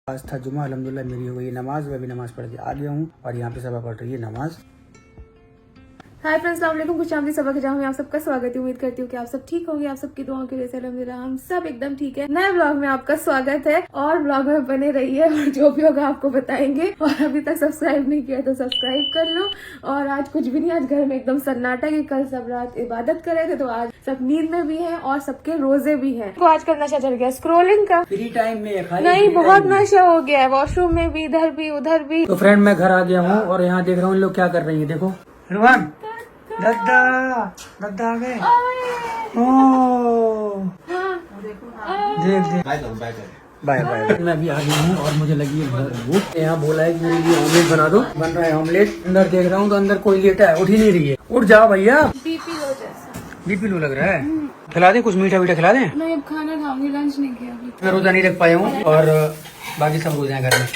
आज था जुमा, अल्हम्दुलिल्लाह मेरी हो गई नमाज। मैं भी नमाज पढ़ के आ गया हूँ और यहाँ पे सब पढ़ रही है नमाज। हाय फ्रेंड्स, अस्सलाम वालेकुम। खुश आमदीद सबक जहाँ में आप सबका स्वागत है। उम्मीद करती हूँ कि आप सब ठीक होंगे। आप सबकी दुआओं की वजह से अल्हम्दुलिल्लाह हम सब एकदम ठीक है। नए ब्लॉग में आपका स्वागत है और ब्लॉग में बने रहिए और जो भी होगा आपको बताएंगे। और अभी तक सब्सक्राइब नहीं किया तो सब्सक्राइब कर लो। और आज कुछ भी नहीं, आज घर में एकदम सन्नाटा है। कल सब रात इबादत करे थे तो आज सब नींद में भी है और सबके रोजे भी है। तो आजकल नशा चल गया स्क्रोलिंग का। फ्री टाइम में नहीं, बहुत नशा हो गया है। वॉशरूम में भी, इधर भी उधर भी। तो फ्रेंड मैं घर आ गया हूँ और यहाँ देख रहा हूँ लोग क्या कर रही है। देखो रुहान, दद्दा दद्दा आ गए। देख देख, बाय बाय। मैं अभी आ गया हूँ और मुझे लगी है भूख। यहाँ बोला है कि मेरे लिए ऑमलेट बना दो। बन रहा है ऑमलेट। अंदर देख रहा हूँ तो अंदर कोई लेटा है, उठ ही नहीं रही है। उठ जाओ भैया, बीपी लो लग रहा है। खिला दे कुछ मीठा वीठा खिला दे। मैं अब खाना खाऊंगी, लंच नहीं किया अभी। मैं रोजा नहीं रख पाया हूँ और बाकी सब रोजा है घर में।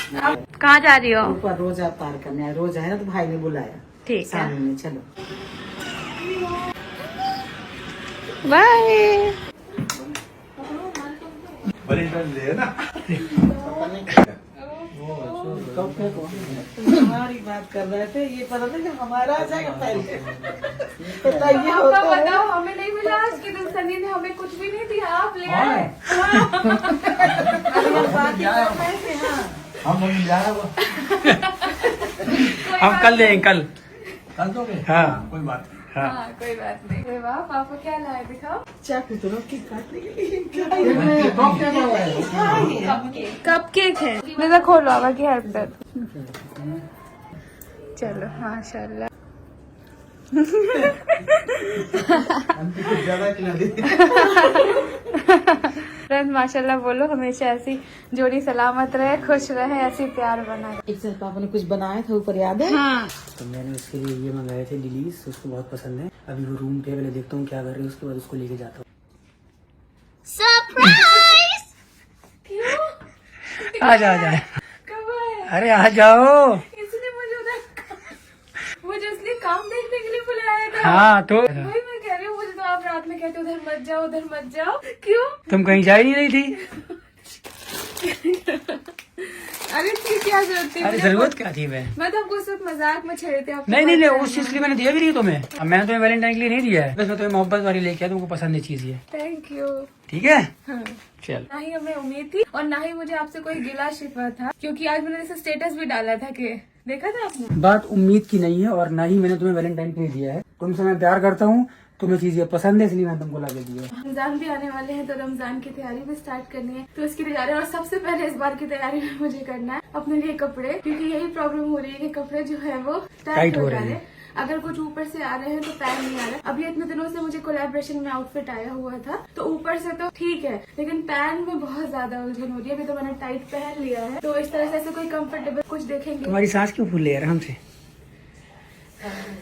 कहाँ जा रही हो? ऊपर रोजा पार करने है। रोजा है ना तो भाई ने बुलाया। ठीक है, में चलो बाय। हमारी बात कर रहे थे, ये पता था कि हमारा आ जाएगा पहले। पता ये होता है। बताओ, हमें नहीं मिला आज के दिन। सनी ने हमें कुछ भी नहीं दिया, आप ले आए। हम कल देंगे, कल दोगे? हाँ कोई बात नहीं। हाँ कोई बात नहीं। अरे वाह, पापा क्या लाए दिखाओ। चाकू तो रोटी काटने के लिए कप केक है। मेरा खोलो, बाबा की हेल्प कर। चलो माशाल्लाह। फ्रेंड्स माशाल्लाह बोलो, हमेशा ऐसी जोड़ी सलामत रहे, खुश रहे, ऐसी प्यार बनाए। एक से पापा ने कुछ बनाया था ऊपर, याद है? हाँ, तो मैंने उसके लिए ये मंगाए थे डिलीस, उसको बहुत पसंद है। अभी वो रूम पे पहले देखता हूँ क्या कर रही है, उसके बाद उसको लेके जाता हूँ। सरप्राइज। क्यों? आ जा, आ जा। कब आए? अरे आ जाओ। इसने मुझे असली काम देखने के लिए बुलाया था। हाँ तो वही मैं कह रही हूँ, मुझे तो आप रात में कहते उधर मत जाओ, उधर मत जाओ। क्यों? तुम कहीं जा ही नहीं रही थी। अरे इसकी क्या जरूरत थी? अरे जरूरत क्या थी? मैं तो आपको सिर्फ मजाक में छेड़े थे। आपको नहीं, उस चीज के लिए मैंने दिया भी नहीं तुम्हें। अब मैंने तुम्हें वैलेंटाइन के लिए नहीं दिया है, बस मैं तुम्हें मोहब्बत वाली लेके आया, तुमको पसंद है चीज ये। Thank you. ठीक है, हाँ। चल। ना ही हमें उम्मीद थी और ना ही मुझे आपसे कोई गिला शिकवा था, क्योंकि आज मैंने जैसे स्टेटस भी डाला था कि देखा था आपने। बात उम्मीद की नहीं है और ना ही मैंने तुम्हें वैलेंटाइन के लिए दिया है। तुमसे मैं प्यार करता हूँ, तुम्हें चीज ये पसंद है, इसलिए मैं तुमको ला के दिया। रमजान भी आने वाले हैं तो रमजान की तैयारी भी स्टार्ट करनी है, तो इसकी तैयारी। और सबसे पहले इस बार की तैयारी में मुझे करना है अपने लिए कपड़े, क्योंकि यही प्रॉब्लम हो रही है कि कपड़े जो है वो टाइट हो जा रहे हैं। अगर कुछ ऊपर से आ रहे हैं तो पैन नहीं आ रहा। अभी इतने दिनों से मुझे कोलैबोरेशन में आउटफिट आया हुआ था, तो ऊपर से तो ठीक है, लेकिन पैन में बहुत ज्यादा उलझन हो रही है। अभी तो मैंने टाइट पहन लिया है, तो इस तरह से ऐसे कोई कंफर्टेबल कुछ देखेंगे। तुम्हारी सांस क्यों फूल रही है हमसे?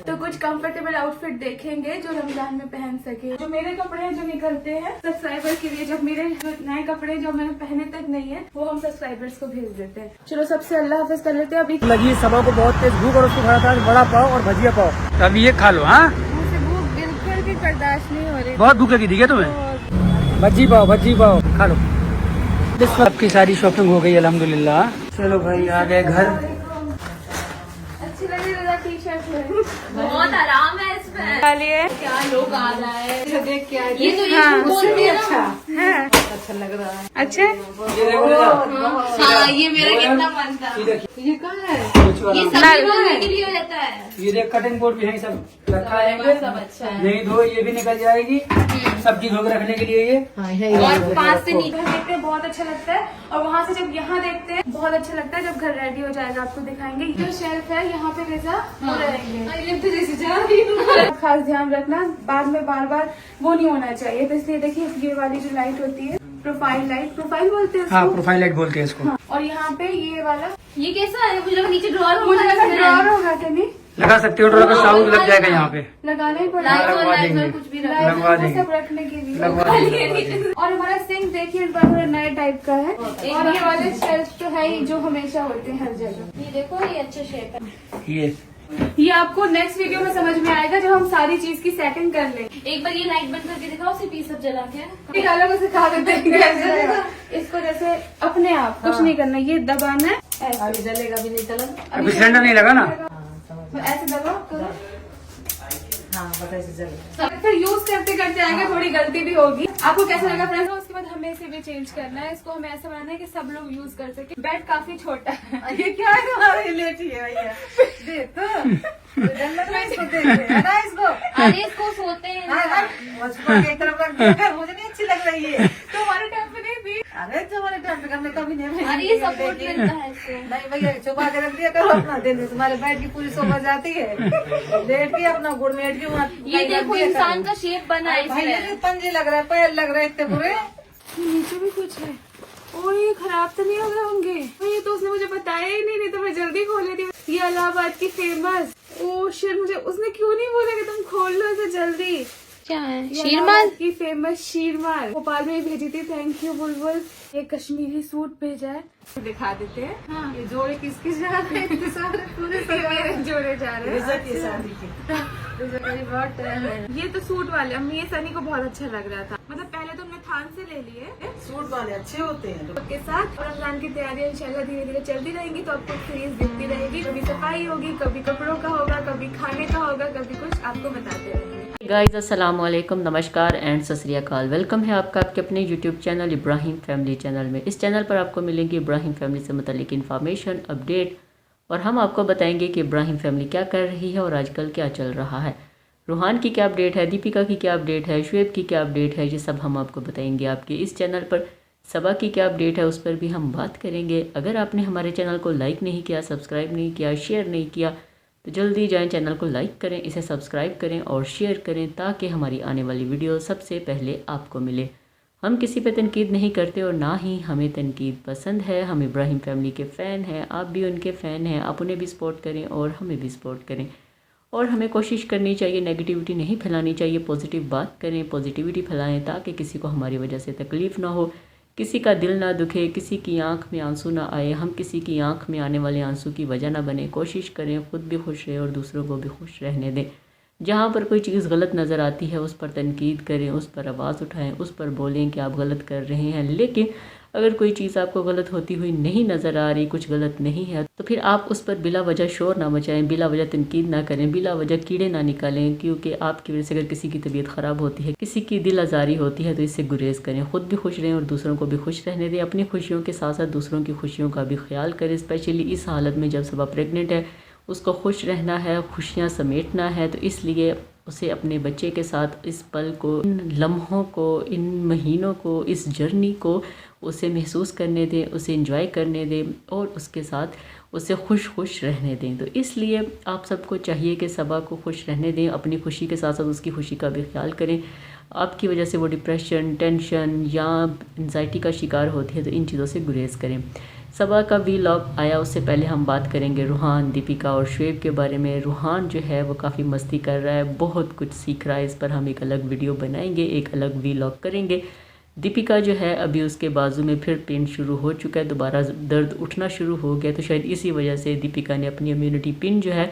तो कुछ कंफर्टेबल आउटफिट देखेंगे जो रमजान में पहन सके। जो मेरे कपड़े हैं जो निकलते हैं सब्सक्राइबर के लिए, जब मेरे नए कपड़े जो मैंने पहने तक नहीं है वो हम सब्सक्राइबर्स को भेज देते हैं। चलो सबसे अल्लाह हाफिज कर लेते हैं। अभी लगी सभा को बहुत तेज भूख और उसको खाया था बड़ा पाव और भजिया पाव। तो अभी ये खा लो। हाँ, मुझे भूख बिल्कुल भी बर्दाश्त नहीं हो रही। बहुत भूख लगी थी क्या तुम्हें? भजी पाव खा लो। सबकी सारी शॉपिंग हो गई अल्हम्दुलिल्लाह। चलो भाई आ गए घर। अच्छी लगी टी शर्ट में, बहुत आराम है इसमें। डालिए। क्या लोग आ रहा है, देख के आए। ये तो ये हाँ, बोल रही है ना। अच्छा है अच्छा लग रहा है। अच्छे। हाँ, ये मेरा कितना मन था। ये कहाँ है? ये सभी लोगों के लिए रहता है। ये देख कटिंग बोर्ड भी है, सब रखा है। सब अच्छा है। नहीं धो, ये भी निकल जाएगी। सब्जी धो के रखने के लिए ये। हाँ, है और पास से नीचे देखते हैं बहुत अच्छा लगता है, और वहाँ से जब यहाँ देखते हैं बहुत अच्छा लगता है। जब घर रेडी हो जाएगा आपको दिखाएंगे। जो शेल्फ है यहाँ पे रेजा वो रहेंगे। खास ध्यान रखना, बाद में बार बार वो नहीं होना चाहिए। तो इसलिए देखिए ये वाली जो लाइट होती है प्रोफाइल लाइट, प्रोफाइल बोलते हैं हाँ, उसको। प्रोफाइल लाइट बोलते हैं इसको। हाँ, और यहाँ पे ये वाला ये कैसा है? मुझे लगा नीचे ड्रॉर मुझे लगा ड्रॉर होगा कि नहीं, लगा सकते हो, ड्रॉर का साउंड लग जाएगा यहाँ पे। लगाना ही लाइट पड़ेगा। और लगवा लाइट देंगे। और कुछ भी लाइट लगवा वो देंगे। सब रखने के लिए। लगवा देंगे। और हमारा सिंक देखिए इस बार थोड़ा नए टाइप का है। और ये वाले शेल्फ तो है ही जो हमेशा होते हैं हर जगह। ये देखो, ये अच्छा शेप है। ये ये आपको नेक्स्ट वीडियो में समझ में आएगा जब हम सारी चीज की सेटिंग कर लें। एक बार ये लाइट बंद करके दिखाओ, सिर्फ ये सब जला के। अलग से सिखा देते हैं इसको, जैसे अपने आप कुछ नहीं करना, ये दबाना है ऐसे। अभी जलेगा भी नहीं तलन। अभी सिलेंडर नहीं लगा ना। ऐसे दबाओ करो। हाँ बता ऐसे जलेगा। फिर यूज करते करते आएगा, थोड़ी गलती भी होगी। आपको कैसा लगा फ्रेंड्स? उसके बाद हमें इसे भी चेंज करना है, इसको हमें ऐसा बनाना है कि सब लोग यूज कर सके। बेड काफी छोटा है। ये क्या है तुम्हारे लेटी है भैया? देख तो जन्नत में इसको देख है ना इसको। अरे इसको सोते हैं ना। मुझको एक तरफ रख दिया, मुझे नहीं अच्छी लग रही है। तुम्हारे टाइम पे नहीं थी। अरे तुम्हारे टाइम पे हमने कभी नहीं। अरे ये सपोर्ट मिलता है इसको। नहीं भैया छुपा के रख दिया करो अपना दिन, तुम्हारे बेड की पूरी शोभा जाती है। लेट के अपना गुड़ मेट की वहाँ ये देखो इंसान का शेप बना है भैया इसमें। ये पंजे लग रहा है, पैर लग रहे इतने बुरे। नीचे भी कुछ है। ओ ये खराब तो नहीं हो गए होंगे? ये तो उसने मुझे बताया ही नहीं तो मैं जल्दी खोल लेती। ये इलाहाबाद की फेमस। ओ शिट, मुझे उसने क्यों नहीं बोला कि तुम खोल लो इसे जल्दी? क्या है? ये शीरमाल इलाहाबाद की फेमस शीरमाल भोपाल में ही भेजी थी। थैंक यू बुलबुल। एक कश्मीरी सूट भेजा है, दिखा देते हैं। हाँ। ये जोड़े किसके जा रहे हैं? इतने सारे पूरे ये मेरे जोड़े जा रहे हैं। इज्जत की शादी की। इज्जत की बहुत टाइम है। ये तो सूट वाले अम्मी, ये सनी को बहुत अच्छा लग रहा था। मतलब पहले तो हमने थान से ले लिए सूट वाले अच्छे होते हैं। के साथ, और रमजान की तैयारियां इंशाल्लाह धीरे धीरे चलती रहेंगी, तो आपको सीरीज दिखती रहेगी। कभी सफाई होगी, कभी कपड़ों का होगा, कभी खाने का होगा, कभी कुछ आपको बताते रहेंगे। गाइज़ अस्सलाम वालेकुम, नमस्कार एंड सत श्री अकाल। वेलकम है आपका आपके अपने YouTube channel Ibrahim family channel में। इस चैनल पर आपको मिलेंगी इब्राहिम फैमिली से मुतालिक इन्फॉर्मेशन, अपडेट, और हम आपको बताएंगे कि इब्राहिम फैमिली क्या कर रही है और आजकल क्या चल रहा है। रूहान की क्या अपडेट है, दीपिका की क्या अपडेट है, शुएब की क्या अपडेट है, ये सब हम आपको बताएंगे। आपके इस चैनल पर सबा की क्या अपडेट है उस पर भी हम बात करेंगे। अगर आपने हमारे चैनल को लाइक नहीं किया, सब्सक्राइब नहीं किया, शेयर नहीं किया, तो जल्दी जाएं चैनल को लाइक करें, इसे सब्सक्राइब करें और शेयर करें ताकि हमारी आने वाली वीडियो सबसे पहले आपको मिले। हम किसी पे तनकीद नहीं करते और ना ही हमें तनकीद पसंद है। हम इब्राहिम फैमिली के फ़ैन हैं, आप भी उनके फ़ैन हैं। आप उन्हें भी सपोर्ट करें और हमें भी सपोर्ट करें, और हमें कोशिश करनी चाहिए नेगेटिविटी नहीं फैलानी चाहिए, पॉजिटिव बात करें, पॉजिटिविटी फैलाएं ताकि किसी को हमारी वजह से तकलीफ़ ना हो, किसी का दिल ना दुखे, किसी की आंख में आंसू ना आए, हम किसी की आंख में आने वाले आंसू की वजह ना बने। कोशिश करें ख़ुद भी खुश रहें और दूसरों को भी खुश रहने दें। जहाँ पर कोई चीज़ गलत नज़र आती है उस पर तनकीद करें, उस पर आवाज़ उठाएं, उस पर बोलें कि आप गलत कर रहे हैं। लेकिन अगर कोई चीज़ आपको गलत होती हुई नहीं नज़र आ रही, कुछ गलत नहीं है, तो फिर आप उस पर बिला वजह शोर ना मचाएं, बिला वजह तनकीद ना करें, बिला वजह कीड़े ना निकालें। क्योंकि आपकी वजह से अगर किसी की तबीयत ख़राब होती है, किसी की दिल आज़ारी होती है, तो इससे गुरेज करें। ख़ुद भी खुश रहें और दूसरों को भी खुश रहने दें। अपनी खुशियों के साथ साथ दूसरों की खुशियों का भी ख्याल करें। स्पेशली इस हालत में जब सबा प्रेगनेंट है, उसको खुश रहना है, खुशियाँ समेटना है, तो इसलिए उसे अपने बच्चे के साथ इस पल को, इन लम्हों को, इन महीनों को, इस जर्नी को उसे महसूस करने दें, उसे एंजॉय करने दें और उसके साथ उसे खुश रहने दें। तो इसलिए आप सबको चाहिए कि सबा को खुश रहने दें, अपनी खुशी के साथ साथ उसकी खुशी का भी ख्याल करें। आपकी वजह से वो डिप्रेशन, टेंशन या एंजाइटी का शिकार होती है, तो इन चीज़ों से गुरेज करें। सबा का व्लॉग आया, उससे पहले हम बात करेंगे रूहान, दीपिका और शुएब के बारे में। रूहान जो है वो काफ़ी मस्ती कर रहा है, बहुत कुछ सीख रहा है। इस पर हम एक अलग वीडियो बनाएंगे, एक अलग व्लॉग करेंगे। दीपिका जो है अभी उसके बाजू में फिर पेन शुरू हो चुका है, दोबारा दर्द उठना शुरू हो गया, तो शायद इसी वजह से दीपिका ने अपनी इम्यूनिटी पिन जो है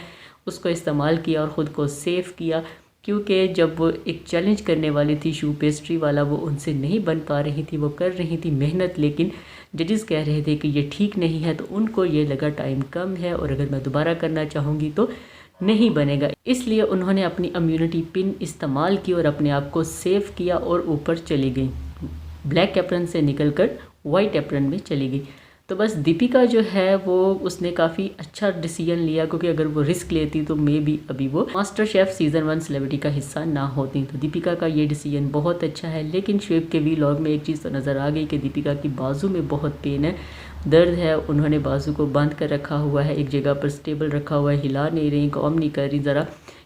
उसको इस्तेमाल किया और ख़ुद को सेव किया। क्योंकि जब वो एक चैलेंज करने वाली थी शू पेस्ट्री वाला, वो उनसे नहीं बन पा रही थी, वो कर रही थी मेहनत, लेकिन जजेस कह रहे थे कि ये ठीक नहीं है, तो उनको ये लगा टाइम कम है और अगर मैं दोबारा करना चाहूँगी तो नहीं बनेगा। इसलिए उन्होंने अपनी इम्यूनिटी पिन इस्तेमाल की और अपने आप को सेव किया और ऊपर चली गई, ब्लैक एप्रन से निकलकर वाइट एप्रन में चली गई। तो बस दीपिका जो है वो उसने काफ़ी अच्छा डिसीजन लिया, क्योंकि अगर वो रिस्क लेती तो मे बी अभी वो मास्टर शेफ़ सीज़न 1 सेलिब्रिटी का हिस्सा ना होती। तो दीपिका का ये डिसीजन बहुत अच्छा है। लेकिन शुएब के व्लॉग में एक चीज़ तो नज़र आ गई कि दीपिका की बाजू में बहुत पेन है, दर्द है। उन्होंने बाजू को बांध कर रखा हुआ है, एक जगह पर स्टेबल रखा हुआ है, हिला नहीं रही, काम नहीं कर रही ज़रा,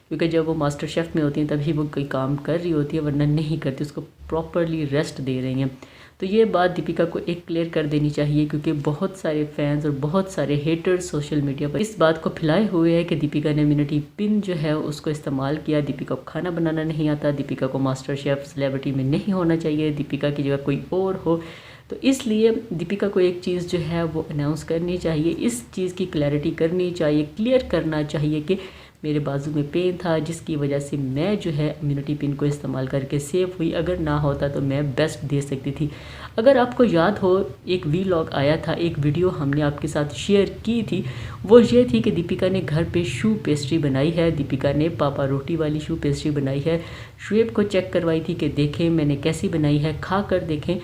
क्योंकि जब वो मास्टर शेफ़ में होती हैं तभी वो कोई काम कर रही होती है, वरना नहीं करती, उसको प्रॉपरली रेस्ट दे रही हैं। तो ये बात दीपिका को एक क्लियर कर देनी चाहिए, क्योंकि बहुत सारे फैंस और बहुत सारे हेटर्स सोशल मीडिया पर इस बात को फैलाए हुए हैं कि दीपिका ने इम्यूनिटी पिन जो है उसको इस्तेमाल किया। दीपिका को खाना बनाना नहीं आता, दीपिका को मास्टर शेफ़ सेलिब्रिटी में नहीं होना चाहिए, दीपिका की जगह कोई और हो। तो इसलिए दीपिका को एक चीज़ जो है वो अनाउंस करनी चाहिए, इस चीज़ की क्लैरिटी करनी चाहिए, क्लियर करना चाहिए कि मेरे बाजू में पेन था, जिसकी वजह से मैं जो है इम्यूनिटी पिन को इस्तेमाल करके सेफ हुई। अगर ना होता तो मैं बेस्ट दे सकती थी। अगर आपको याद हो, एक वीलॉग आया था, एक वीडियो हमने आपके साथ शेयर की थी, वो ये थी कि दीपिका ने घर पे शू पेस्ट्री बनाई है। दीपिका ने पापा रोटी वाली शू पेस्ट्री बनाई है। शुएब को चेक करवाई थी कि देखें मैंने कैसी बनाई है, खा कर देखें।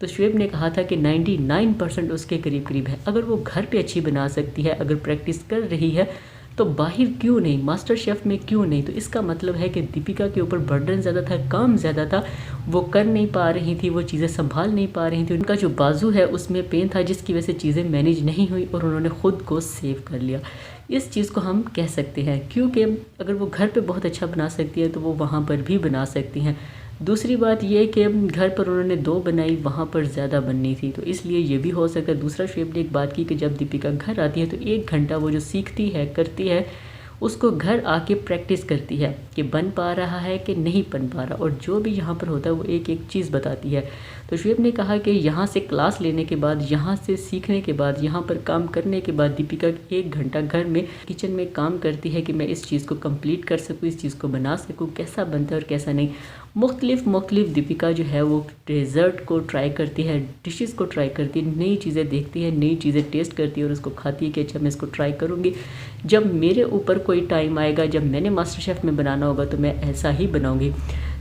तो शुएब ने कहा था कि 99% उसके करीब करीब है। अगर वो घर पे अच्छी बना सकती है, अगर प्रैक्टिस कर रही है, तो बाहर क्यों नहीं, मास्टर शेफ़ में क्यों नहीं। तो इसका मतलब है कि दीपिका के ऊपर बर्डन ज़्यादा था, काम ज़्यादा था, वो कर नहीं पा रही थी, वो चीज़ें संभाल नहीं पा रही थी। उनका जो बाजू है उसमें पेन था, जिसकी वजह से चीज़ें मैनेज नहीं हुई और उन्होंने ख़ुद को सेव कर लिया। इस चीज़ को हम कह सकते हैं, क्योंकि अगर वो घर पे बहुत अच्छा बना सकती है तो वो वहाँ पर भी बना सकती हैं। दूसरी बात ये कि घर पर उन्होंने 2 बनाई, वहाँ पर ज़्यादा बननी थी, तो इसलिए ये भी हो सकता है। दूसरा शुएब ने एक बात की कि जब दीपिका घर आती है तो 1 घंटा वो जो सीखती है, करती है, उसको घर आके प्रैक्टिस करती है कि बन पा रहा है कि नहीं बन पा रहा, और जो भी यहाँ पर होता है वो एक एक चीज़ बताती है। तो शुएब ने कहा कि यहाँ से क्लास लेने के बाद, यहाँ से सीखने के बाद, यहाँ पर काम करने के बाद दीपिका 1 घंटा घर में किचन में काम करती है कि मैं इस चीज़ को कंप्लीट कर सकूँ, इस चीज़ को बना सकूँ, कैसा बनता है और कैसा नहीं। मुख्तलिफ दीपिका जो है वो डेज़र्ट को ट्राई करती है, डिशेस को ट्राई करती है, नई चीज़ें देखती है, नई चीज़ें टेस्ट करती है और उसको खाती है कि अच्छा मैं इसको ट्राई करूँगी। जब मेरे ऊपर कोई टाइम आएगा, जब मैंने मास्टर शेफ़ में बनाना होगा तो मैं ऐसा ही बनाऊँगी।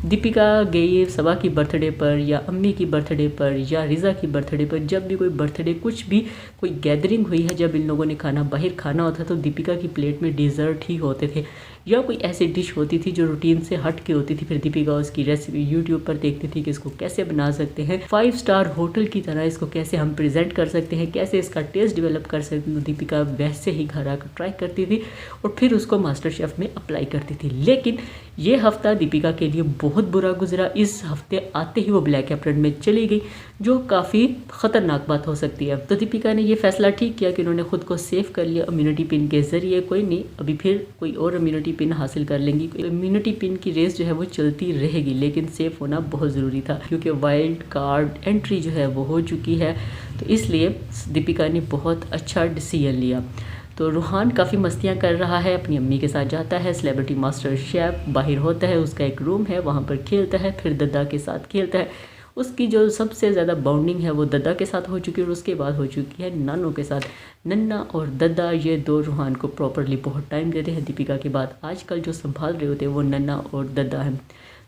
दीपिका गई सबा की बर्थडे पर या अम्मी की बर्थडे पर या रिज़ा की बर्थडे पर, जब भी कोई बर्थडे, कुछ भी कोई गैदरिंग हुई है, जब इन लोगों ने खाना बाहर खाना होता तो दीपिका की प्लेट में डेज़र्ट ही होते थे या कोई ऐसी डिश होती थी जो रूटीन से हट के होती थी। फिर दीपिका उसकी रेसिपी यूट्यूब पर देखती थी कि इसको कैसे बना सकते हैं, 5 स्टार होटल की तरह इसको कैसे हम प्रेजेंट कर सकते हैं, कैसे इसका टेस्ट डेवलप कर सकते हैं। तो दीपिका वैसे ही घर आकर ट्राई करती थी और फिर उसको मास्टर शेफ़ में अप्लाई करती थी। लेकिन ये हफ्ता दीपिका के लिए बहुत बुरा गुजरा। इस हफ्ते आते ही वो ब्लैक एप्रन में चली गई, जो काफ़ी ख़तरनाक बात हो सकती है। तो दीपिका ने ये फैसला ठीक किया कि उन्होंने खुद को सेव कर लिया इम्यूनिटी पिन के ज़रिए। कोई नहीं, अभी फिर कोई और इम्यूनिटी पिन हासिल कर लेंगी। इम्यूनिटी पिन की रेस जो है वो चलती रहेगी, लेकिन सेफ होना बहुत ज़रूरी था, क्योंकि वाइल्ड कार्ड एंट्री जो है वो हो चुकी है। तो इसलिए दीपिका ने बहुत अच्छा डिसीजन लिया। तो रूहान काफ़ी मस्तियाँ कर रहा है, अपनी अम्मी के साथ जाता है, सेलिब्रिटी मास्टर शेफ़ बाहर होता है, उसका एक रूम है, वहाँ पर खेलता है, फिर दद्दा के साथ खेलता है। उसकी जो सबसे ज़्यादा बाउंडिंग है वो दद्दा के साथ हो चुकी है और उसके बाद हो चुकी है नानू के साथ। नन्ना और दद्दा ये 2 रूहान को प्रॉपरली बहुत टाइम देते हैं। दीपिका के बाद आजकल जो संभाल रहे होते हैं वो नन्ना और दद्दा हैं।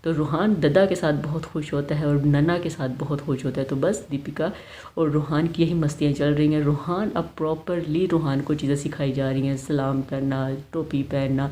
तो रूहान दद्दा के साथ बहुत खुश होता है और नन्ना के साथ बहुत खुश होता है। तो बस दीपिका और रूहान की यही मस्तियाँ चल रही हैं। रूहान अब प्रॉपरली रूहान को चीज़ें सिखाई जा रही हैं, सलाम करना, टोपी पहनना,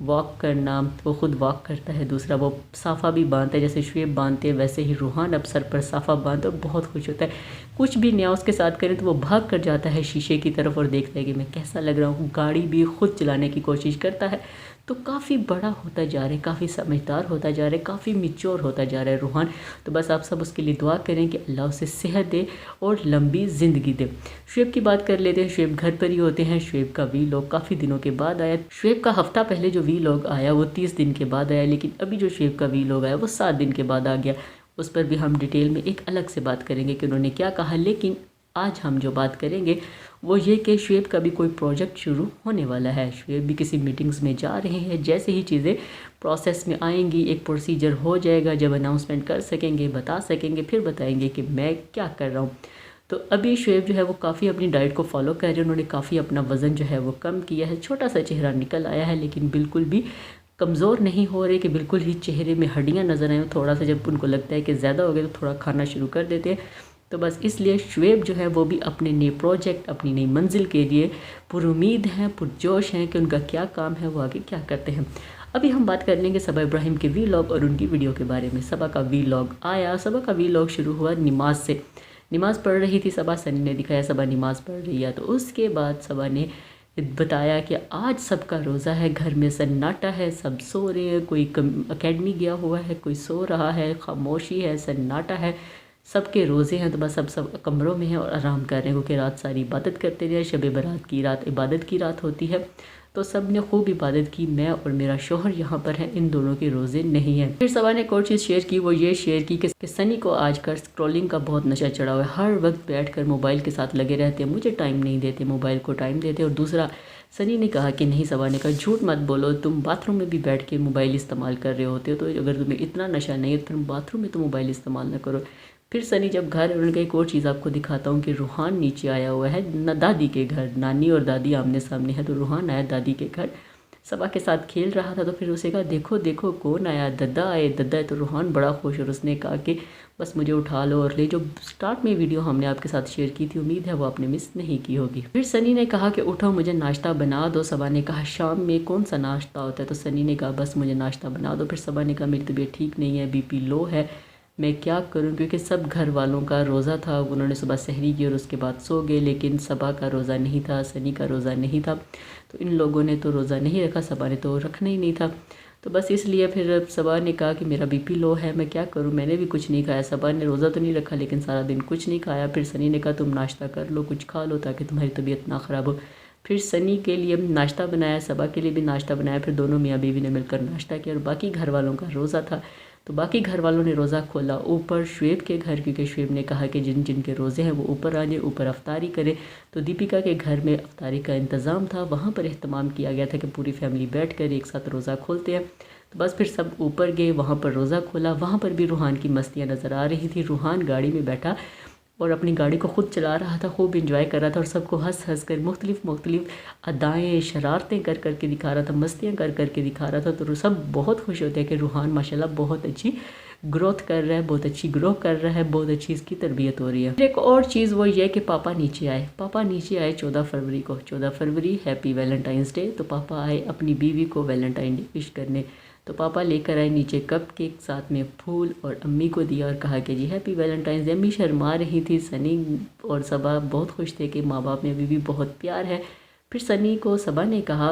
वॉक करना। वो खुद वॉक करता है, दूसरा वो साफ़ा भी बांधता है, जैसे शुएब बांधते हैं वैसे ही रूहान अब सर पर साफ़ा बांधता है और बहुत खुश होता है। कुछ भी नया उसके साथ करें तो वो भाग कर जाता है शीशे की तरफ और देखता है कि मैं कैसा लग रहा हूँ। गाड़ी भी खुद चलाने की कोशिश करता है। तो काफ़ी बड़ा होता जा रहा है, काफ़ी समझदार होता जा रहा है, काफ़ी मैच्योर होता जा रहा है रूहान। तो बस आप सब उसके लिए दुआ करें कि अल्लाह उसे सेहत दे और लंबी ज़िंदगी दे। शुएब की बात कर लेते हैं। शुएब घर पर ही होते हैं। शुएब का वीलॉग काफ़ी दिनों के बाद आया। शुएब का हफ्ता पहले जो वीलॉग आया वो 30 दिन के बाद आया, लेकिन अभी जो शुएब का वीलॉग आया वो 7 दिन के बाद आ गया। उस पर भी हम डिटेल में एक अलग से बात करेंगे कि उन्होंने क्या कहा। लेकिन आज हम जो बात करेंगे वो ये कि शुएब का भी कोई प्रोजेक्ट शुरू होने वाला है। शुएब भी किसी मीटिंग्स में जा रहे हैं। जैसे ही चीज़ें प्रोसेस में आएंगी, एक प्रोसीजर हो जाएगा, जब अनाउंसमेंट कर सकेंगे, बता सकेंगे, फिर बताएंगे कि मैं क्या कर रहा हूँ। तो अभी शुएब जो है वो काफ़ी अपनी डाइट को फॉलो कर रहे हैं। उन्होंने काफ़ी अपना वज़न जो है वो कम किया है। छोटा सा चेहरा निकल आया है, लेकिन बिल्कुल भी कमज़ोर नहीं हो रहे कि बिल्कुल ही चेहरे में हड्डियाँ नज़र आएँ। थोड़ा सा जब उनको लगता है कि ज़्यादा हो गया तो थोड़ा खाना शुरू कर देते हैं। तो बस इसलिए शुएब जो है वो भी अपने नए प्रोजेक्ट, अपनी नई मंजिल के लिए पुरुमीद हैं, पुरजोश हैं कि उनका क्या काम है, वो आगे क्या करते हैं। अभी हम बात कर लेंगे सबा इब्राहिम के वीलॉग और उनकी वीडियो के बारे में। सबा का वीलॉग आया। सबा का वीलॉग शुरू हुआ नमाज से। नमाज़ पढ़ रही थी सबा, सनी ने दिखाया सबा नमाज़ पढ़ रही है। तो उसके बाद सबा ने बताया कि आज सबका रोज़ा है, घर में सन्नाटा है, सब सो रहे हैं, कोई अकेडमी गया हुआ है, कोई सो रहा है, खामोशी है, सन्नाटा है। सबके रोज़े हैं तो बस सब कमरों में हैं और आराम कर रहे हैं, क्योंकि रात सारी इबादत करते रहे। शब बारात की रात इबादत की रात होती है, तो सब ने खूब इबादत की। मैं और मेरा शोहर यहाँ पर हैं, इन दोनों के रोज़े नहीं हैं। फिर सबा ने एक और चीज़ शेयर की, वो ये शेयर की कि सनी को आजकल स्क्रॉलिंग का बहुत नशा चढ़ा हुआ है। हर वक्त बैठकर मोबाइल के साथ लगे रहते हैं, मुझे टाइम नहीं देते, मोबाइल को टाइम देते। और दूसरा, सनी ने कहा कि नहीं, सबा ने कहा झूठ मत बोलो, तुम बाथरूम में भी बैठ के मोबाइल इस्तेमाल कर रहे होते हो, तो अगर तुम्हें इतना नशा नहीं है तो फिर बाथरूम में तो मोबाइल इस्तेमाल ना करो। फिर सनी जब घर, उनका एक और चीज़ आपको दिखाता हूँ कि रूहान नीचे आया हुआ है दादी के घर। नानी और दादी आमने सामने है, तो रूहान आया दादी के घर, सबा के साथ खेल रहा था। तो फिर उसे कहा देखो देखो कौन आया, दद्दा आए, दद्दा है। तो रूहान बड़ा खुश, और उसने कहा कि बस मुझे उठा लो और ले। जो स्टार्ट में वीडियो हमने आपके साथ शेयर की थी, उम्मीद है वो आपने मिस नहीं की होगी। फिर सनी ने कहा कि उठो मुझे नाश्ता बना दो। सबा ने कहा शाम में कौन सा नाश्ता होता है, तो सनी ने कहा बस मुझे नाश्ता बना दो। फिर सबा ने कहा मेरी तबीयत ठीक नहीं है, BP लो है, मैं क्या करूं, क्योंकि सब घर वालों का रोज़ा था। उन्होंने सुबह सहरी की और उसके बाद सो गए, लेकिन सबा का रोज़ा नहीं था, सनी का रोज़ा नहीं था। तो इन लोगों ने तो रोज़ा नहीं रखा, सबा ने तो रखना ही नहीं था। तो बस इसलिए फिर सबा ने कहा कि मेरा BP लो है, मैं क्या करूं, मैंने भी कुछ नहीं खाया। सबा ने रोज़ा तो नहीं रखा, लेकिन सारा दिन कुछ नहीं खाया। फिर सनी ने कहा तुम नाश्ता कर लो, कुछ खा लो, ताकि तुम्हारी तबीयत ना ख़राब हो। फिर सनी के लिए नाश्ता बनाया, सबा के लिए भी नाश्ता बनाया। फिर दोनों मियाँ बीवी ने मिलकर नाश्ता किया, और बाकी घर वालों का रोज़ा था, तो बाकी घर वालों ने रोज़ा खोला ऊपर शुएब के घर, क्योंकि शुएब ने कहा कि जिन जिन के रोज़े हैं वो ऊपर आ जाए, ऊपर अफ्तारी करें। तो दीपिका के घर में अफ्तारी का इंतज़ाम था, वहाँ पर अहतमाम किया गया था कि पूरी फैमिली बैठ कर एक साथ रोज़ा खोलते हैं। तो बस फिर सब ऊपर गए, वहाँ पर रोज़ा खोला। वहाँ पर भी रूहान की मस्तियाँ नज़र आ रही थी। रूहान गाड़ी में बैठा और अपनी गाड़ी को ख़ुद चला रहा था, खूब इंजॉय कर रहा था, और सबको हंस हंस कर मुख्तलिफ अदाएँ शरारतें कर करके दिखा रहा था, मस्तियाँ कर करके दिखा रहा था। तो सब बहुत खुश होते हैं कि रूहान माशाल्लाह बहुत अच्छी ग्रोथ कर रहा है, बहुत अच्छी ग्रो कर रहा है, बहुत अच्छी इसकी तरबियत हो रही है। एक और चीज़ वो ये कि पापा नीचे आए। पापा नीचे आए 14 फरवरी को, 14 फरवरी हैप्पी वैलेंटाइंस डे। तो पापा आए अपनी बीवी को वैलेंटाइन डे विश करने। तो पापा लेकर आए नीचे कप केक, साथ में फूल, और अम्मी को दिया और कहा कि जी हैप्पी वैलेंटाइंस डे। अम्मी शर्मा रही थी, सनी और सबा बहुत खुश थे कि माँ बाप में अभी भी बहुत प्यार है। फिर सनी को सबा ने कहा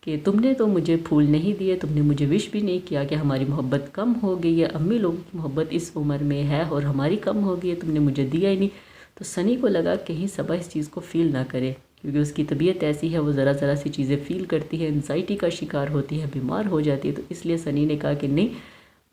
कि तुमने तो मुझे फूल नहीं दिए, तुमने मुझे विश भी नहीं किया कि हमारी मोहब्बत कम हो गई है, अम्मी लोगों की मोहब्बत इस उम्र में है और हमारी कम हो गई है, तुमने मुझे दिया ही नहीं। तो सनी को लगा कहीं सबा इस चीज़ को फ़ील ना करे, क्योंकि उसकी तबीयत ऐसी है, वो ज़रा ज़रा सी चीज़ें फ़ील करती है, एंजाइटी का शिकार होती है, बीमार हो जाती है। तो इसलिए सनी ने कहा कि नहीं,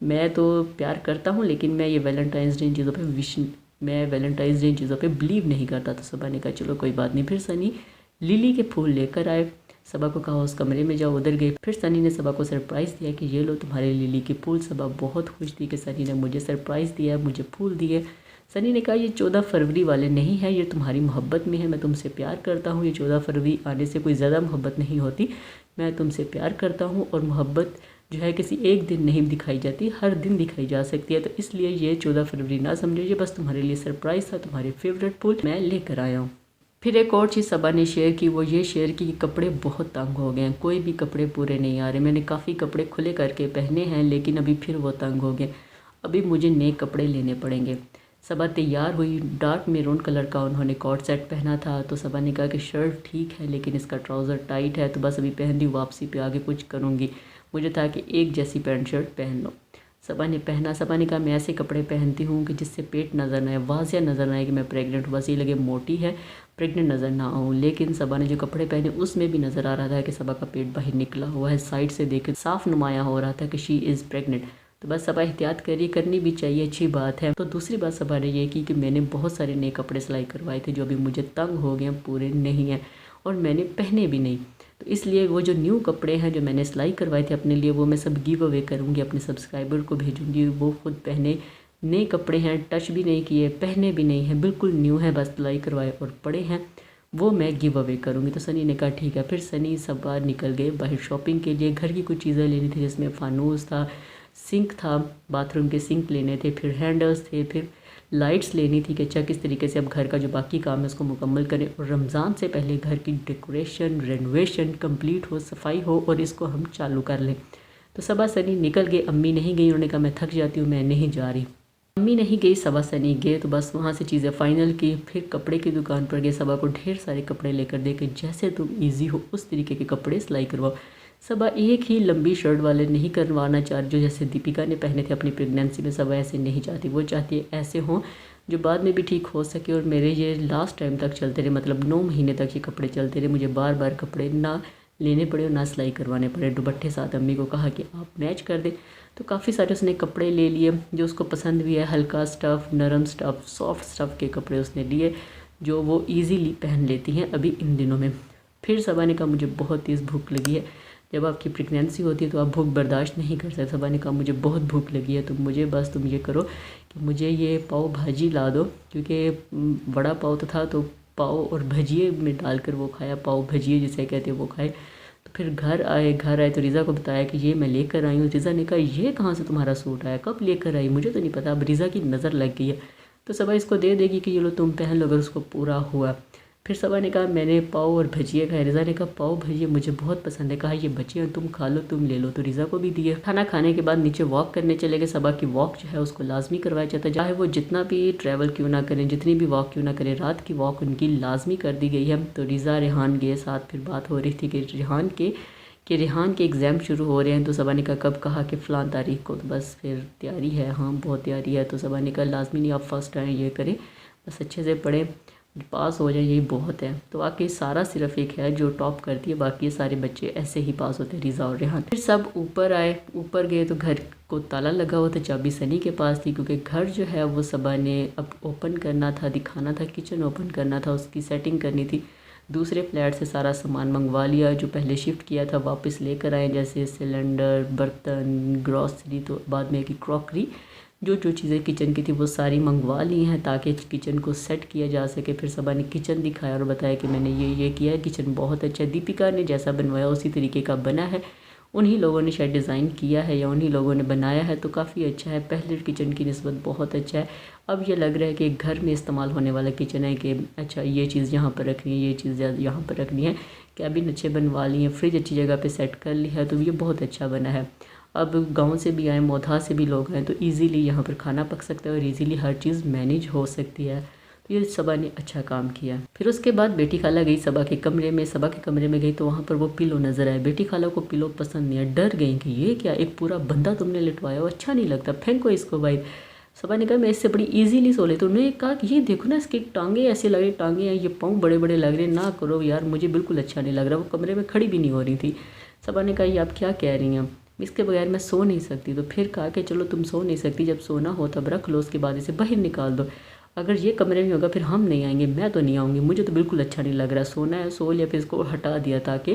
मैं तो प्यार करता हूँ, लेकिन मैं ये वैलेंटाइंस डे इन चीज़ों पे मैं वैलेंटाइंस डे इन चीज़ों पे बिलीव नहीं करता। तो सबा ने कहा चलो कोई बात नहीं। फिर सनी लिली के फूल लेकर आए, सबा को कहा उस कमरे में जाओ, उधर गए। फिर सनी ने सबा को सरप्राइज़ दिया कि ये लो तुम्हारे लिली के फूल। सबा बहुत खुश थी कि सनी ने मुझे सरप्राइज़ दिया, मुझे फूल दिए। सनी ने कहा ये 14 फरवरी वाले नहीं है, ये तुम्हारी मोहब्बत में है, मैं तुमसे प्यार करता हूँ। ये 14 फरवरी आने से कोई ज़्यादा मोहब्बत नहीं होती, मैं तुमसे प्यार करता हूँ, और मोहब्बत जो है किसी एक दिन नहीं दिखाई जाती, हर दिन दिखाई जा सकती है। तो इसलिए ये 14 फरवरी ना समझो, ये बस तुम्हारे लिए सरप्राइज़ था, तुम्हारे फेवरेट फूल मैं लेकर आया हूँ। फिर एक और चीज़ सबा ने शेयर की, वो ये शेयर की कि कपड़े बहुत तंग हो गए हैं, कोई भी कपड़े पूरे नहीं आ रहे। मैंने काफ़ी कपड़े खुले करके पहने हैं, लेकिन अभी फिर वो तंग हो गए, अभी मुझे नए कपड़े लेने पड़ेंगे। सबा तैयार हुई, डार्क मेरून कलर का उन्होंने कॉट सेट पहना था। तो सबा ने कहा कि शर्ट ठीक है, लेकिन इसका ट्राउज़र टाइट है, तो बस अभी पहन दी, वापसी पे आगे कुछ करूँगी। मुझे था कि एक जैसी पैंट शर्ट पहन लो। सबा ने पहना। सबा ने कहा मैं ऐसे कपड़े पहनती हूँ कि जिससे पेट नज़र ना आए, वाज़िया नज़र ना आए कि मैं प्रेग्नेंट हूँ, बस ये लगे मोटी है, प्रेग्नेंट नज़र ना आऊँ। लेकिन सबा ने जो कपड़े पहने उसमें भी नज़र आ रहा था कि सबा का पेट बाहर निकला हुआ है, साइड से देखे साफ नुमाया हो रहा था कि शी इज़ प्रेग्नेंट। तो बस सबा एहतियात करिए, करनी भी चाहिए, अच्छी बात है। तो दूसरी बात सबा ने ये की कि मैंने बहुत सारे नए कपड़े सिलाई करवाए थे जो अभी मुझे तंग हो गए, पूरे नहीं हैं, और मैंने पहने भी नहीं। तो इसलिए वो जो न्यू कपड़े हैं जो मैंने सिलाई करवाए थे अपने लिए, वो मैं सब गिव अवे करूँगी, अपने सब्सक्राइबर को भेजूँगी। वो खुद पहने नए कपड़े हैं, टच भी नहीं किए, पहने भी नहीं हैं, बिल्कुल न्यू है, बस सिलाई करवाए और पड़े हैं, वो मैं गिव अवे करूँगी। तो सनी ने कहा ठीक है। फिर सनी सब बार निकल गए बाहर शॉपिंग के लिए। घर की कुछ चीज़ें लेनी थी, जिसमें फानूस था, सिंक था, बाथरूम के सिंक लेने थे, फिर हैंडल्स थे, फिर लाइट्स लेनी थी कि अच्छा किस तरीके से अब घर का जो बाकी काम है उसको मुकम्मल करें, और रमज़ान से पहले घर की डेकोरेशन रेनोवेशन कंप्लीट हो, सफाई हो, और इसको हम चालू कर लें। तो सबा सनी निकल गए, अम्मी नहीं गई, उन्होंने कहा मैं थक जाती हूँ, मैं नहीं जा रही। अम्मी नहीं गई, सबा सनी गए। तो बस वहाँ से चीज़ें फ़ाइनल की। फिर कपड़े की दुकान पर गए, सबा को ढेर सारे कपड़े लेकर दे के जैसे तुम ईजी हो उस तरीके के कपड़े सिलाई करवाओ। सबा एक ही लंबी शर्ट वाले नहीं करवाना चाह रही, जो जैसे दीपिका ने पहने थे अपनी प्रेगनेंसी में। सबा ऐसे नहीं चाहती, वो चाहती है ऐसे हों जो बाद में भी ठीक हो सके। और मेरे ये लास्ट टाइम तक चलते रहे, मतलब 9 महीने तक ये कपड़े चलते रहे। मुझे बार बार कपड़े ना लेने पड़े और ना सिलाई करवाने पड़े। दुपट्टे साथ अम्मी को कहा कि आप मैच कर दें, तो काफ़ी सारे उसने कपड़े ले लिए जो उसको पसंद भी है। हल्का स्टफ़, नरम स्टफ़, सॉफ्ट स्टफ़ के कपड़े उसने लिए जो वो इजीली पहन लेती हैं अभी इन दिनों में। फिर सबा ने कहा मुझे बहुत तेज़ भूख लगी है। जब आपकी प्रेगनेंसी होती है तो आप भूख बर्दाश्त नहीं कर सकते। सबा ने कहा मुझे बहुत भूख लगी है, तो मुझे बस तुम ये करो कि मुझे ये पाव भाजी ला दो, क्योंकि बड़ा पाव तो था, तो पाव और भजिए में डालकर वो खाया। पाव भजिए जिसे कहते हैं वो खाए। तो फिर घर आए तो रिज़ा को बताया कि ये मैं लेकर आई हूँ। रिज़ा ने कहा ये कहाँ से तुम्हारा सूट आया, कब लेकर आई, मुझे तो नहीं पता। अब रिज़ा की नज़र लग गई है तो सबा इसको दे देगी कि ये लो तुम पहन लो अगर उसको पूरा हुआ। फिर सबा ने कहा मैंने पाव और भजिए खाए। रिज़ा ने कहा पाव भजिए मुझे बहुत पसंद है। कहा ये बच्चे हैं तुम खा लो, तुम ले लो। तो रिज़ा को भी दिए। खाना खाने के बाद नीचे वॉक करने चले गए। सबा की वॉक जो है उसको लाजमी करवाया जाता है, चाहे वो जितना भी ट्रैवल क्यों ना करें, जितनी भी वॉक क्यों ना करें, रात की वॉक उनकी लाजमी कर दी गई है। तो रिज़ा रेहान गए साथ। फिर बात हो रही थी कि रेहान के एग्ज़ाम शुरू हो रहे हैं। तो सबा ने कहा कब, कहा कि फ़लाँ तारीख को। तो बस फिर तैयारी है, हाँ बहुत तैयारी है। तो सबा ने कहा लाजमी नहीं आप फर्स्ट आएँ, ये करें, बस अच्छे से पढ़ें, पास हो जाए, यही बहुत है। तो वाकई सारा सिर्फ एक है जो टॉप करती है, बाकी सारे बच्चे ऐसे ही पास होते हैं, रिज़ा और रेहान। फिर सब ऊपर आए। ऊपर गए तो घर को ताला लगा हुआ था, चाबी सनी के पास थी, क्योंकि घर जो है वो सबा ने अब ओपन करना था, दिखाना था, किचन ओपन करना था, उसकी सेटिंग करनी थी। दूसरे फ्लैट से सारा सामान मंगवा लिया जो पहले शिफ्ट किया था, वापस लेकर आए, जैसे सिलेंडर, बर्तन, ग्रॉसरी, तो बाद में की क्रॉकरी, जो चीज़ें किचन की थी वो सारी मंगवा ली हैं ताकि किचन को सेट किया जा सके। फिर सबा ने किचन दिखाया और बताया कि मैंने ये किया है, किचन बहुत अच्छा है। दीपिका ने जैसा बनवाया उसी तरीके का बना है, उन्हीं लोगों ने शायद डिज़ाइन किया है या उन्हीं लोगों ने बनाया है, तो काफ़ी अच्छा है, पहले किचन की निस्बत बहुत अच्छा है। अब ये लग रहा है कि घर में इस्तेमाल होने वाला किचन है कि अच्छा ये चीज़ यहाँ पर रखनी है, ये चीज़ यहाँ पर रखनी है। कैबिन अच्छे बनवा लिए हैं, फ्रिज अच्छी जगह पे सेट कर लिया है, तो ये बहुत अच्छा बना है। अब गांव से भी आए, मौधा से भी लोग आए, तो इजीली यहाँ पर खाना पक सकता है और इजीली हर चीज़ मैनेज हो सकती है। तो ये सबा ने अच्छा काम किया। फिर उसके बाद बेटी खाला गई सबा के कमरे में। सबा के कमरे में गई तो वहाँ पर वो पिलो नज़र आया। बेटी खाला को पिलो पसंद नहीं है, डर गई कि ये क्या, एक पूरा बंदा तुमने लिटवाया, वो अच्छा नहीं लगता, फेंको इसको भाई। सबा ने कहा मैं इससे बड़ी इजीली सो लेती हूँ। उन्होंने कहा कि ये देखो ना इसकी टांगे ऐसे लग रही, टांगे हैं, ये पाँव बड़े बड़े लग रहे, ना करो यार, मुझे बिल्कुल अच्छा नहीं लग रहा। वो कमरे में खड़ी भी नहीं हो रही थी। सबा ने कहा ये आप क्या कह रही हैं, इसके बगैर मैं सो नहीं सकती। तो फिर कहा कि चलो तुम सो नहीं सकती, जब सोना हो तब रख लो, उसके बाद इसे बाहर निकाल दो। अगर ये कमरे में होगा फिर हम नहीं आएंगे, मैं तो नहीं आऊँगी, मुझे तो बिल्कुल अच्छा नहीं लग रहा। सोना है सो लिया, फिर इसको हटा दिया ताकि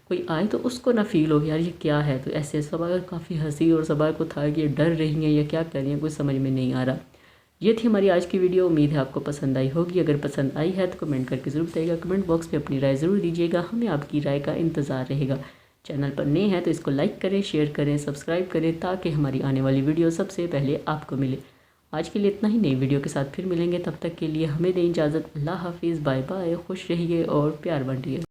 कोई आए तो उसको ना फील हो यार ये क्या है। तो ऐसे सबा काफ़ी हंसी और सबा को था कि ये डर रही हैं या क्या कर रही हैं, कुछ समझ में नहीं आ रहा। ये थी हमारी आज की वीडियो। उम्मीद है आपको पसंद आई होगी। अगर पसंद आई है तो कमेंट करके ज़रूर बताइएगा, कमेंट बॉक्स में अपनी राय ज़रूर दीजिएगा, हमें आपकी राय का इंतज़ार रहेगा। चैनल पर नए हैं तो इसको लाइक करें, शेयर करें, सब्सक्राइब करें ताकि हमारी आने वाली वीडियो सबसे पहले आपको मिले। आज के लिए इतना ही, नई वीडियो के साथ फिर मिलेंगे, तब तक के लिए हमें दें इजाज़त। अल्लाह हाफिज़, बाय बाय, खुश रहिए और प्यार बांटिए।